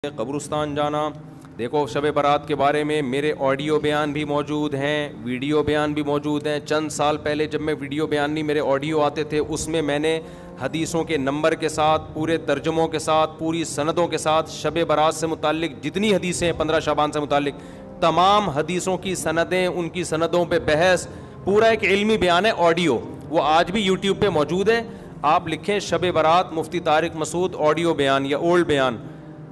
قبرستان جانا. دیکھو شب برات کے بارے میں میرے آڈیو بیان بھی موجود ہیں, ویڈیو بیان بھی موجود ہیں. چند سال پہلے جب میں ویڈیو بیان نہیں میرے آڈیو آتے تھے, اس میں نے حدیثوں کے نمبر کے ساتھ, پورے ترجموں کے ساتھ, پوری سندوں کے ساتھ شب برات سے متعلق جتنی حدیثیں ہیں 15 شعبان سے متعلق تمام حدیثوں کی سندیں, ان کی سندوں پہ بحث, پورا ایک علمی بیان ہے آڈیو. وہ آج بھی یوٹیوب پہ موجود ہے. آپ لکھیں شب برات مفتی طارق مسعود آڈیو بیان یا اولڈ بیان,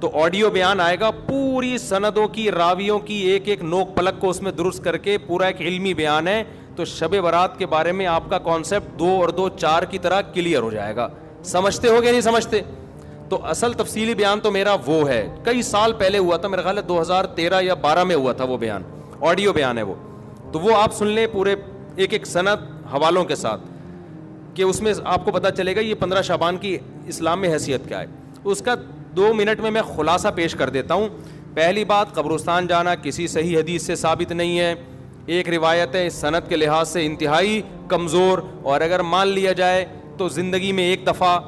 تو آڈیو بیان آئے گا. پوری سندوں کی, راویوں کی ایک ایک نوک پلک کو اس میں درست کر کے پورا ایک علمی بیان ہے. تو شب برات کے بارے میں آپ کا کانسیپٹ 2 اور 2 4 کی طرح کلیئر ہو جائے گا. سمجھتے ہو کہ نہیں سمجھتے؟ تو اصل تفصیلی بیان تو میرا وہ ہے, کئی سال پہلے ہوا تھا, میرا خیال ہے 2013 یا 12 میں ہوا تھا وہ بیان, آڈیو بیان ہے وہ. تو وہ آپ سن لیں پورے ایک ایک سند حوالوں کے ساتھ, کہ اس میں آپ کو پتہ چلے گا یہ 15 شعبان کی اسلام میں حیثیت کیا ہے. اس کا 2 منٹ میں خلاصہ پیش کر دیتا ہوں. پہلی بات, قبرستان جانا کسی صحیح حدیث سے ثابت نہیں ہے. ایک روایت ہے سند کے لحاظ سے انتہائی کمزور, اور اگر مان لیا جائے تو زندگی میں ایک دفعہ.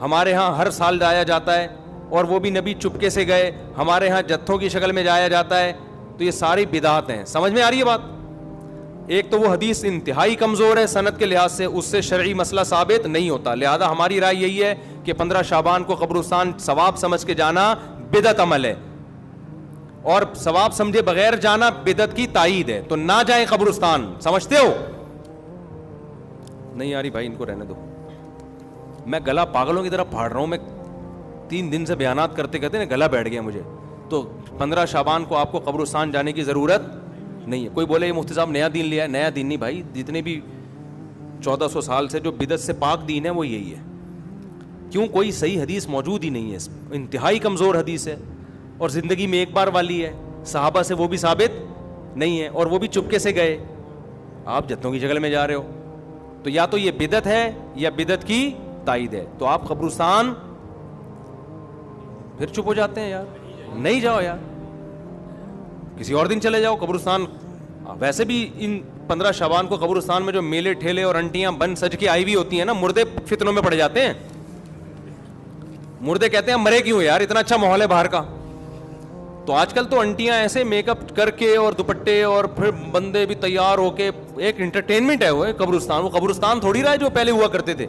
ہمارے ہاں ہر سال جایا جاتا ہے, اور وہ بھی نبی چپکے سے گئے. ہمارے ہاں جتھوں کی شکل میں جایا جاتا ہے. تو یہ ساری بدعات ہیں. سمجھ میں آ رہی ہے بات؟ ایک تو وہ حدیث انتہائی کمزور ہے سند کے لحاظ سے, اس سے شرعی مسئلہ ثابت نہیں ہوتا. لہذا ہماری رائے یہی ہے کہ 15 شعبان کو قبرستان ثواب سمجھ کے جانا بدعت عمل ہے, اور ثواب سمجھے بغیر جانا بدعت کی تائید ہے. تو نہ جائیں قبرستان. سمجھتے ہو؟ نہیں یاری بھائی, ان کو رہنے دو. میں گلا پاگلوں کی طرح پھاڑ رہا ہوں. میں 3 دن سے بیانات کرتے کرتے نا گلا بیٹھ گیا مجھے. تو 15 شعبان کو آپ کو قبرستان جانے کی ضرورت نہیں ہے. کوئی بولے یہ مفتی صاحب نیا دین لیا ہے. نیا دین نہیں بھائی, جتنے بھی 1400 سال سے جو بدعت سے پاک دین ہے وہ یہی ہے. کیوں؟ کوئی صحیح حدیث موجود ہی نہیں ہے. انتہائی کمزور حدیث ہے, اور زندگی میں ایک بار والی ہے. صحابہ سے وہ بھی ثابت نہیں ہے, اور وہ بھی چپکے سے گئے. آپ جتوں کی شکل میں جا رہے ہو. تو یا تو یہ بدعت ہے یا بدعت کی تائید ہے. تو آپ قبرستان پھر چپ ہو جاتے ہیں یار. نہیں جاؤ یار, کسی اور دن چلے جاؤ قبرستان. ویسے بھی ان 15 شعبان کو قبرستان میں جو میلے ٹھیلے اور انٹیاں بن سج کے آئی ہوئی ہوتی ہیں نا, مردے فتنوں میں پڑ جاتے ہیں. مردے کہتے ہیں مرے کیوں یار, اتنا اچھا ماحول ہے باہر کا. تو آج کل تو انٹیاں ایسے میک اپ کر کے اور دوپٹے, اور پھر بندے بھی تیار ہو کے, ایک انٹرٹینمنٹ ہے وہ قبرستان. وہ قبرستان تھوڑی رہا ہے جو پہلے ہوا کرتے تھے.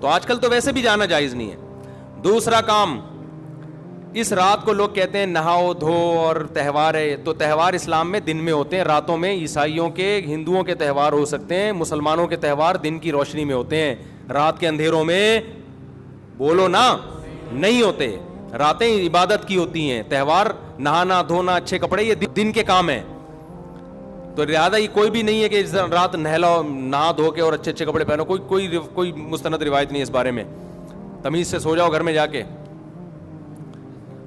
تو آج کل تو ویسے بھی جانا جائز نہیں ہے. دوسرا کام, اس رات کو لوگ کہتے ہیں نہاؤ دھو اور تہوار ہے. تو تہوار اسلام میں دن میں ہوتے ہیں, راتوں میں. عیسائیوں کے, ہندوؤں کے تہوار ہو سکتے ہیں, مسلمانوں کے تہوار دن کی روشنی میں ہوتے ہیں. رات کے اندھیروں میں بولو نا نہیں ہوتے. راتیں عبادت کی ہوتی ہیں. تہوار نہانا دھونا, اچھے کپڑے, یہ دن کے کام ہیں. تو لہٰذا یہ کوئی بھی نہیں ہے کہ رات نہا دھو کے اور اچھے اچھے کپڑے پہنو. کوئی مستند روایت نہیں ہے اس بارے میں. تمیز سے سو جاؤ گھر میں جا کے.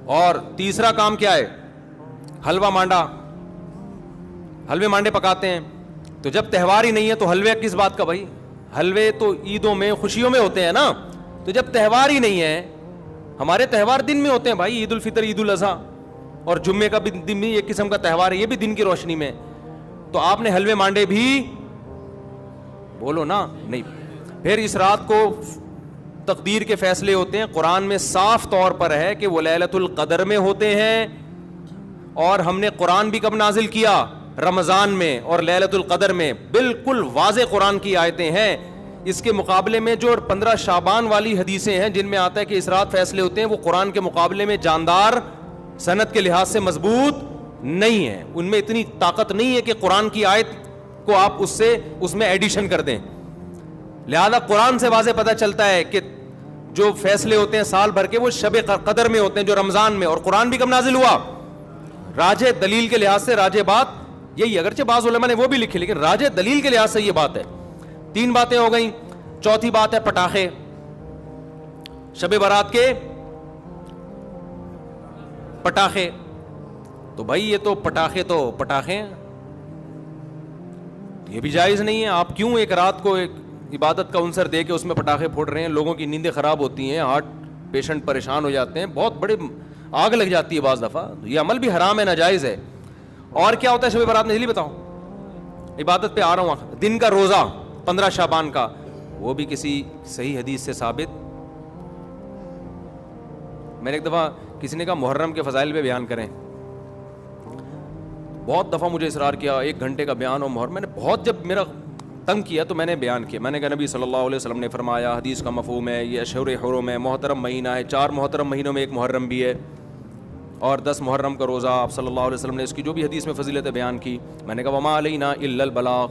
اور تیسرا کام کیا ہے؟ حلوہ مانڈا. حلوے مانڈے پکاتے ہیں. تو جب تہوار ہی نہیں ہے تو حلوے کس بات کا بھائی؟ حلوے تو عیدوں میں, خوشیوں میں ہوتے ہیں نا. تو جب تہوار ہی نہیں ہے, ہمارے تہوار دن میں ہوتے ہیں بھائی. عید الفطر, عید الاضحیٰ, اور جمعے کا بھی دن میں ایک قسم کا تہوار ہے, یہ بھی دن کی روشنی میں. تو آپ نے حلوے مانڈے بھی بولو نا نہیں. پھر اس رات کو تقدیر کے فیصلے ہوتے ہیں. قرآن میں صاف طور پر ہے کہ وہ لیلۃ القدر میں ہوتے ہیں. اور ہم نے قرآن بھی کب نازل کیا؟ رمضان میں اور لیلۃ القدر میں. بالکل واضح قرآن کی آیتیں ہیں. اس کے مقابلے میں جو 15 شعبان والی حدیثیں ہیں جن میں آتا ہے کہ اس رات فیصلے ہوتے ہیں, وہ قرآن کے مقابلے میں جاندار, سند کے لحاظ سے مضبوط نہیں ہے. ان میں اتنی طاقت نہیں ہے کہ قرآن کی آیت کو آپ اس میں ایڈیشن کر دیں. لہذا قرآن سے واضح پتہ چلتا ہے کہ جو فیصلے ہوتے ہیں سال بھر کے, وہ شب قدر میں ہوتے ہیں, جو رمضان میں. اور قرآن بھی کب نازل ہوا؟ راجح دلیل کے لحاظ سے راجح بات یہی, اگرچہ بعض علماء نے وہ بھی لکھی, لیکن راجح دلیل کے لحاظ سے یہ بات ہے. 3 باتیں ہو گئیں. چوتھی بات ہے پٹاخے. شب برات کے پٹاخے. تو بھائی یہ تو پٹاخے یہ بھی جائز نہیں ہے. آپ کیوں ایک رات کو ایک عبادت کا عنصر دے کے اس میں پٹاخے پھوڑ رہے ہیں؟ لوگوں کی نیندیں خراب ہوتی ہیں, ہارٹ پیشنٹ پریشان ہو جاتے ہیں, بہت بڑے آگ لگ جاتی ہے بعض دفعہ. یہ عمل بھی حرام ہے, ناجائز ہے. اور کیا ہوتا ہے شب برات میں, جلدی بتاؤ. عبادت پہ آ رہا ہوں. دن کا روزہ 15 شعبان کا, وہ بھی کسی صحیح حدیث سے ثابت. میں نے ایک دفعہ کسی نے کہا محرم کے فضائل پہ بیان کریں. بہت دفعہ مجھے اصرار کیا 1 گھنٹے کا بیان ہو محرم. میں نے بہت جب میرا تنگ کیا تو میں نے بیان کیا. میں نے کہا نبی صلی اللہ علیہ وسلم نے فرمایا, حدیث کا مفہوم ہے, یہ اشہر حرم ہے, محترم مہینہ ہے, 4 محترم مہینوں میں 1 محرم بھی ہے, اور 10 محرم کا روزہ. آپ صلی اللہ علیہ وسلم نے اس کی جو بھی حدیث میں فضیلت بیان کی. میں نے کہا وما علینا الا البلاغ.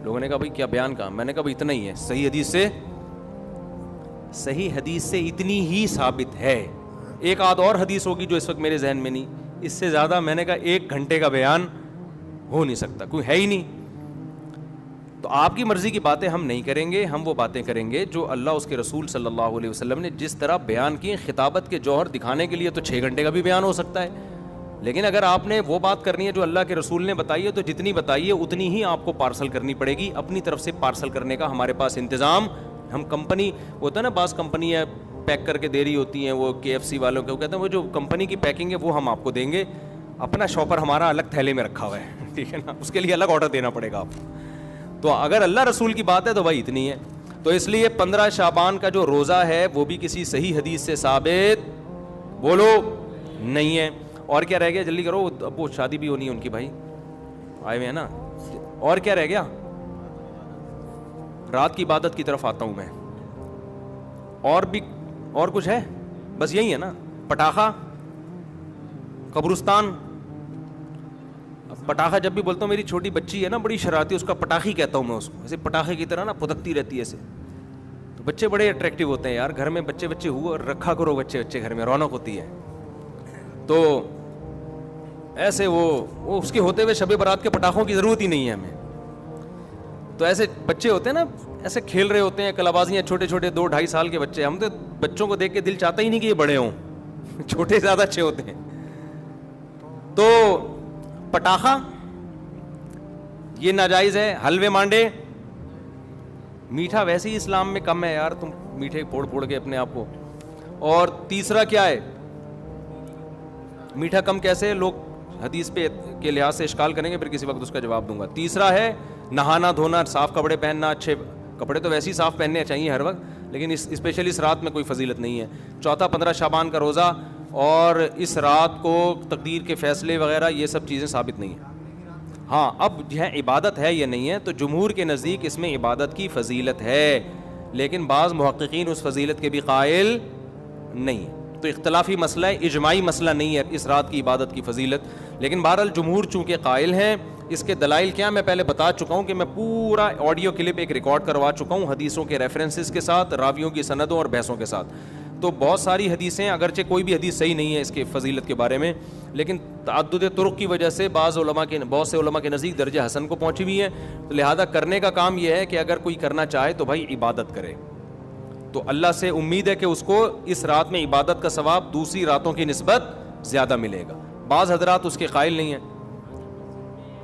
لوگوں نے کہا بھائی کیا بیان کا؟ میں نے کہا بھائی اتنا ہی ہے. صحیح حدیث سے اتنی ہی ثابت ہے. ایک آدھ اور حدیث ہوگی جو اس وقت میرے ذہن میں نہیں. اس سے زیادہ میں نے کہا 1 گھنٹے کا بیان ہو نہیں سکتا, کوئی ہے ہی نہیں. تو آپ کی مرضی کی باتیں ہم نہیں کریں گے, ہم وہ باتیں کریں گے جو اللہ اس کے رسول صلی اللہ علیہ وسلم نے جس طرح بیان کی. خطابت کے جوہر دکھانے کے لیے تو 6 گھنٹے کا بھی بیان ہو سکتا ہے, لیکن اگر آپ نے وہ بات کرنی ہے جو اللہ کے رسول نے بتائی ہے تو جتنی بتائی ہے اتنی ہی آپ کو پارسل کرنی پڑے گی. اپنی طرف سے پارسل کرنے کا ہمارے پاس انتظام, ہم کمپنی ہوتا ہے نا, بعض کمپنی ہے پیک کر کے دے رہی ہوتی ہیں, وہ KFC والوں کے, وہ کہتے ہیں وہ جو کمپنی کی پیکنگ ہے وہ ہم آپ کو دیں گے, اپنا شاپر ہمارا الگ تھیلے میں رکھا ہوا ہے, ٹھیک ہے نا, اس کے لیے الگ آرڈر دینا پڑے گا آپ کو. تو اگر اللہ رسول کی بات ہے تو بھائی اتنی ہے. تو اس لیے 15 شعبان کا جو روزہ ہے وہ بھی کسی صحیح حدیث سے ثابت بولو نہیں ہے. اور کیا رہ گیا, جلدی کرو, اب وہ شادی بھی ہونی ہے ان کی, بھائی آئے ہوئے ہیں نا. اور کیا رہ گیا؟ رات کی عبادت کی طرف آتا ہوں میں. اور کچھ ہے؟ بس یہی ہے نا. پٹاخہ, قبرستان. پٹاخہ جب بھی بولتا ہوں, میری چھوٹی بچی ہے نا بڑی شرارتی, اس کا پٹاخی کہتا ہوں میں اس کو, ایسے پٹاخے کی طرح نا پھدکتی رہتی ہے ایسے. تو بچے بڑے اٹریکٹیو ہوتے ہیں یار, گھر میں بچے ہوا رکھا کرو, بچے گھر میں رونق ہوتی ہے. تو ایسے وہ اس کے ہوتے ہوئے شب برات کے پٹاخوں کی ضرورت ہی نہیں ہے ہمیں. تو ایسے بچے ہوتے ہیں نا, ایسے کھیل رہے ہوتے ہیں کلابازیاں, چھوٹے 2-2.5 سال کے بچے. ہم تو بچوں کو دیکھ کے دل چاہتا ہی نہیں کہ یہ بڑے ہوں, چھوٹے زیادہ اچھے ہوتے ہیں. تو پٹاخہ یہ ناجائز ہے. حلوے مانڈے, میٹھا ویسے ہی اسلام میں کم ہے یار, تم میٹھے پھوڑ کے اپنے آپ کو. اور تیسرا کیا ہے, میٹھا کم کیسے؟ لوگ حدیث پہ کے لحاظ سے اشکال کریں گے, پھر کسی وقت اس کا جواب دوں گا. تیسرا ہے نہانا دھونا, صاف کپڑے پہننا. اچھے کپڑے تو ویسے ہی صاف پہننے چاہیے ہر وقت, لیکن اسپیشلی اس رات میں کوئی فضیلت نہیں ہے. چوتھا 15 شعبان کا روزہ, اور اس رات کو تقدیر کے فیصلے وغیرہ یہ سب چیزیں ثابت نہیں ہیں. ہاں اب یہ عبادت ہے یا نہیں ہے, تو جمہور کے نزدیک اس میں عبادت کی فضیلت ہے, لیکن بعض محققین اس فضیلت کے بھی قائل نہیں. تو اختلافی مسئلہ ہے, اجماعی مسئلہ نہیں ہے اس رات کی عبادت کی فضیلت. لیکن بہرحال جمہور چونکہ قائل ہیں. اس کے دلائل کیا میں پہلے بتا چکا ہوں کہ میں پورا آڈیو کلپ ایک ریکارڈ کروا چکا ہوں حدیثوں کے ریفرنسز کے ساتھ, راویوں کی سندوں اور بحثوں کے ساتھ. تو بہت ساری حدیثیں, اگرچہ کوئی بھی حدیث صحیح نہیں ہے اس کے فضیلت کے بارے میں, لیکن تعدد طرق کی وجہ سے بہت سے علماء کے نزدیک درجہ حسن کو پہنچی ہوئی ہیں. تو لہذا کرنے کا کام یہ ہے کہ اگر کوئی کرنا چاہے تو بھائی عبادت کرے. تو اللہ سے امید ہے کہ اس کو اس رات میں عبادت کا ثواب دوسری راتوں کی نسبت زیادہ ملے گا. بعض حضرات اس کے قائل نہیں ہیں.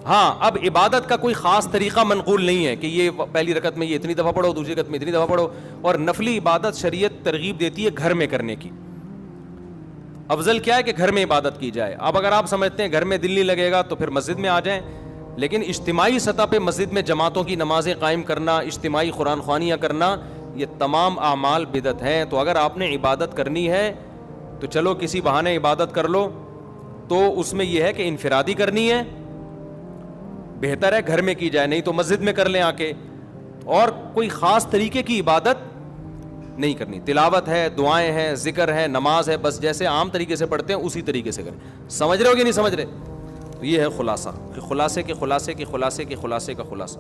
ہاں اب عبادت کا کوئی خاص طریقہ منقول نہیں ہے کہ یہ پہلی رکعت میں یہ اتنی دفعہ پڑھو, دوسری رکعت میں اتنی دفعہ پڑھو. اور نفلی عبادت شریعت ترغیب دیتی ہے گھر میں کرنے کی. افضل کیا ہے کہ گھر میں عبادت کی جائے. اب اگر آپ سمجھتے ہیں گھر میں دل نہیں لگے گا تو پھر مسجد میں آ جائیں, لیکن اجتماعی سطح پہ مسجد میں جماعتوں کی نمازیں قائم کرنا, اجتماعی قرآن خوانیاں کرنا, یہ تمام اعمال بدعت ہیں. تو اگر آپ نے عبادت کرنی ہے تو چلو کسی بہانے عبادت کر لو, تو اس میں یہ ہے کہ انفرادی کرنی ہے, بہتر ہے گھر میں کی جائے, نہیں تو مسجد میں کر لیں آ کے. اور کوئی خاص طریقے کی عبادت نہیں کرنی. تلاوت ہے, دعائیں ہیں, ذکر ہے, نماز ہے, بس جیسے عام طریقے سے پڑھتے ہیں اسی طریقے سے کریں. سمجھ رہے ہو کہ نہیں سمجھ رہے؟ تو یہ ہے خلاصہ, کہ خلاصے کے خلاصے کے خلاصے کے خلاصے کا خلاصہ.